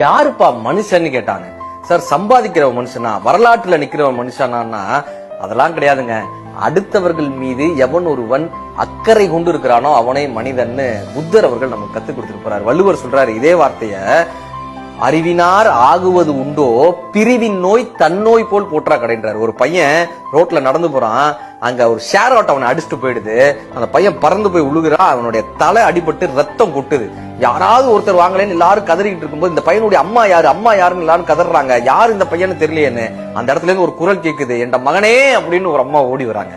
யாருப்பா மனுஷன்னு கேட்டாங்க. சார் சம்பாதிக்கிற மனுஷனா, வரலாற்றுல நிக்கிற மனுஷனா? அதெல்லாம் கிடையாதுங்க. அடுத்தவர்கள் மீது எவன் ஒருவன் அக்கறை கொண்டு இருக்கிறானோ அவனே மனிதன்னு புத்தர் அவர்கள் நமக்கு கத்துக் கொடுத்துட்டு போறாரு. வள்ளுவர் சொல்றாரு இதே வார்த்தைய, அறிவினார் ஆகுவது உண்டோ பிரிவின் நோய் தன்னோய் போல் போற்றா கடைன்றாரு. ஒரு பையன் ரோட்ல நடந்து போறான், அங்க ஒரு ஷேர் ஆட்டோ அவனை அடிச்சுட்டு போயிடுது. அந்த பையன் பறந்து போய் உழுகுறான், அவனுடைய தலை அடிபட்டு ரத்தம் கொட்டுது. யாராவது ஒருத்தர் வாங்கலன்னு எல்லாரும் கதறிக்கிட்டு இருக்கும்போது இந்த பையனுடைய அம்மா யாரு, அம்மா யாருன்னு எல்லாரும் கதறாங்க. யாரு இந்த பையனு தெரியலையேன்னு அந்த இடத்துல இருந்து ஒரு குரல் கேக்குது, என் மகனே அப்படின்னு ஒரு அம்மா ஓடி வராங்க.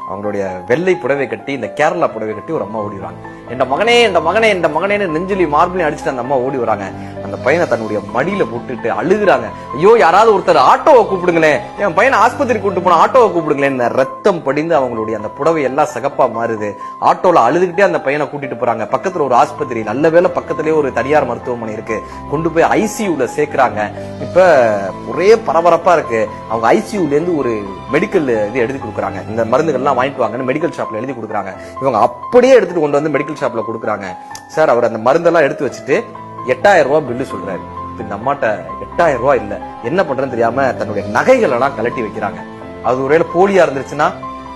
அவங்களுடைய வெள்ளை புடவை கட்டி, இந்த கேரளா புடவை கட்டி ஒரு அம்மா ஓடி வராங்க. என் மகனே என் மகனே என் மகனேன்னு நெஞ்சிலி மார்பிளையும் அடிச்சுட்டு அந்த அம்மா ஓடி வராங்க. அந்த பையனை தன்னுடைய மடியில போட்டுட்டு அழுகுறாங்க. ஐயோ யாராவது ஒருத்தர் ஆட்டோவை கூப்பிடுங்களேன், என் பையனை ஆஸ்பத்திரி கூட்டு போன ஆட்டோவை கூப்பிடுங்களேன். ரத்தம் படிந்து அவங்களுடைய அந்த புடவை எல்லாம் சகப்பா மாறுது. ஆட்டோல அழுதுகிட்டே அந்த பையனை கூட்டிட்டு போறாங்க. பக்கத்துல ஒரு ஆஸ்பத்திரி, நல்ல வேளை பக்கத்திலேயே ஒரு தனியார் மருத்துவமனை இருக்கு, கொண்டு போய் ஐசியூல சேர்க்கிறாங்க. இப்ப ஒரே பரபரப்பா இருக்கு. அவங்க ஐசியூல இருந்து ஒரு மெடிக்கல் இது எழுதி கொடுக்குறாங்க, இந்த மருந்துகள்லாம் வாங்கிட்டு வாங்கன்னு மெடிக்கல் ஷாப்ல எழுதி கொடுக்குறாங்க. இவங்க அப்படியே எடுத்துட்டு கொண்டு வந்து மெடிக்கல் ஷாப்ல கொடுக்குறாங்க. சார் அவர் அந்த மருந்தெல்லாம் எடுத்து வச்சுட்டு 8000 ரூபாய் பில்லு சொல்றாரு. இந்த அம்மாட்ட 8000 ரூபாய் இல்ல, என்ன பண்றதுன்னு தெரியாம தன்னுடைய நகைகள் எல்லாம் கலட்டி வைக்கிறாங்க. அது ஒருவேளை போலியா இருந்துச்சுன்னா,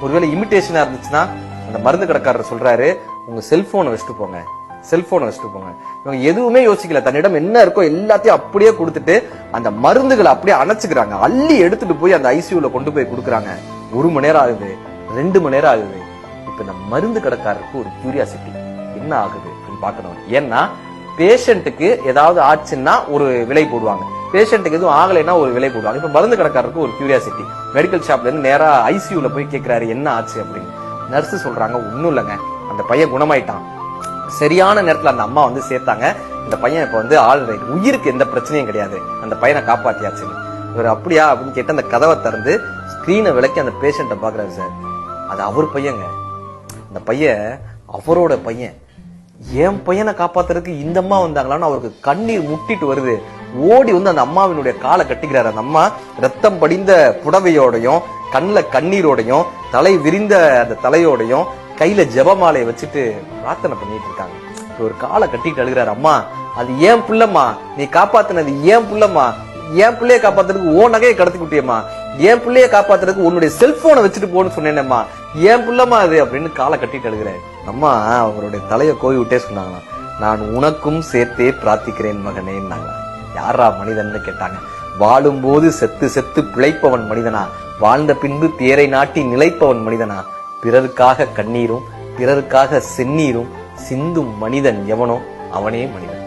ஒருவேளை இமிடேஷனா இருந்துச்சுன்னா, அந்த மருந்து கடைக்காரர் சொல்றாரு உங்க செல்போனை வச்சுட்டு போங்க, செல்போனை வச்சுட்டு போங்க. இவங்க எதுவுமே யோசிக்கல, தன்னிடம் என்ன இருக்கோ எல்லாத்தையும் அப்படியே கொடுத்துட்டு அந்த மருந்துகளை அப்படியே அணைச்சுக்கிறாங்க. அள்ளி எடுத்துட்டு போய் அந்த ஐசியூல கொண்டு போய் கொடுக்குறாங்க. 1 மணி நேரம் ஆகுது, 2 மணி நேரம் ஆகுது. இப்ப இந்த மருந்து கடைக்காரருக்கு ஒரு கியூரியாசிட்டி, என்ன ஆகுது அப்படின்னு பாக்கணும். ஏன்னா பேஷண்ட்டுக்கு ஏதாவது ஆச்சுன்னா ஒரு விலை போடுவாங்க, பேஷண்ட்டுக்கு எதுவும் ஆகலைன்னா ஒரு விலை போடுவாங்க. இப்ப மருந்து கடைக்காரருக்கு ஒரு கியூரியாசிட்டி, மெடிக்கல் ஷாப்ல இருந்து நேரா ஐசியூல போய் கேட்கிறாரு என்ன ஆச்சு அப்படின்னு. நர்ஸ் சொல்றாங்க ஒன்னும் இல்லைங்க, அந்த பையன் குணமாயிட்டான், சரியான நேரத்துல அந்த அம்மா வந்து சேர்த்தாங்க, இந்த பையன் இப்ப வந்து ஆல் ரைட், உயிருக்கு எந்த பிரச்சனையும் கிடையாது, அந்த பையனை காப்பாத்தியாச்சு. இவர் அப்படியா அப்படின்னு கேட்டு அந்த கதவை திறந்து ஸ்கிரீனை விளக்கி அந்த பேஷண்ட்டை பாக்குறாரு. சார் அது அவர் பையங்க, அந்த பையன் அவரோட பையன். என் பையனை காப்பாத்துறதுக்கு இந்த அம்மா வந்தாங்களான்னு அவருக்கு கண்ணீர் முட்டிட்டு வருது. ஓடி வந்து அந்த அம்மாவினுடைய காலை கட்டிக்கிறாரு. அந்த அம்மா ரத்தம் படிந்த புடவையோடையும், கண்ணுல கண்ணீரோடையும், தலை விரிந்த அந்த தலையோடையும், கையில ஜெபமாலையை வச்சுட்டு பிரார்த்தனை பண்ணிட்டு இருக்காங்க. ஒரு காலை கட்டிட்டு அழுகிறாரு. அம்மா அது ஏன் புள்ளம்மா, நீ காப்பாத்தினது ஏன் புள்ளம்மா, என் பிள்ளைய காப்பாத்துறதுக்கு ஓ நகையை கடத்தி குட்டியம்மா, என் பிள்ளைய காப்பாத்துறதுக்கு உன்னுடைய செல்போனை வச்சுட்டு போன்னு சொன்னேன்மா, என் பிள்ளைமா அது அப்படின்னு காலை கட்டிட்டு அழுகிறாரு. அம்மா அவங்களுடைய தலையை கோவி விட்டே சொன்னாங்களாம், நான் உனக்கும் சேர்த்தே பிரார்த்திக்கிறேன் மகனேன்னாங்க. யாரா மனிதன்னு கேட்டாங்க. வாழும் போது செத்து செத்து பிழைப்பவன் மனிதனா, வாழ்ந்த பின்பு பேரை நாட்டி நிலைப்பவன் மனிதனா, பிறருக்காக கண்ணீரும் பிறருக்காக செந்நீரும் சிந்தும் மனிதன் எவனோ அவனே மனிதன்.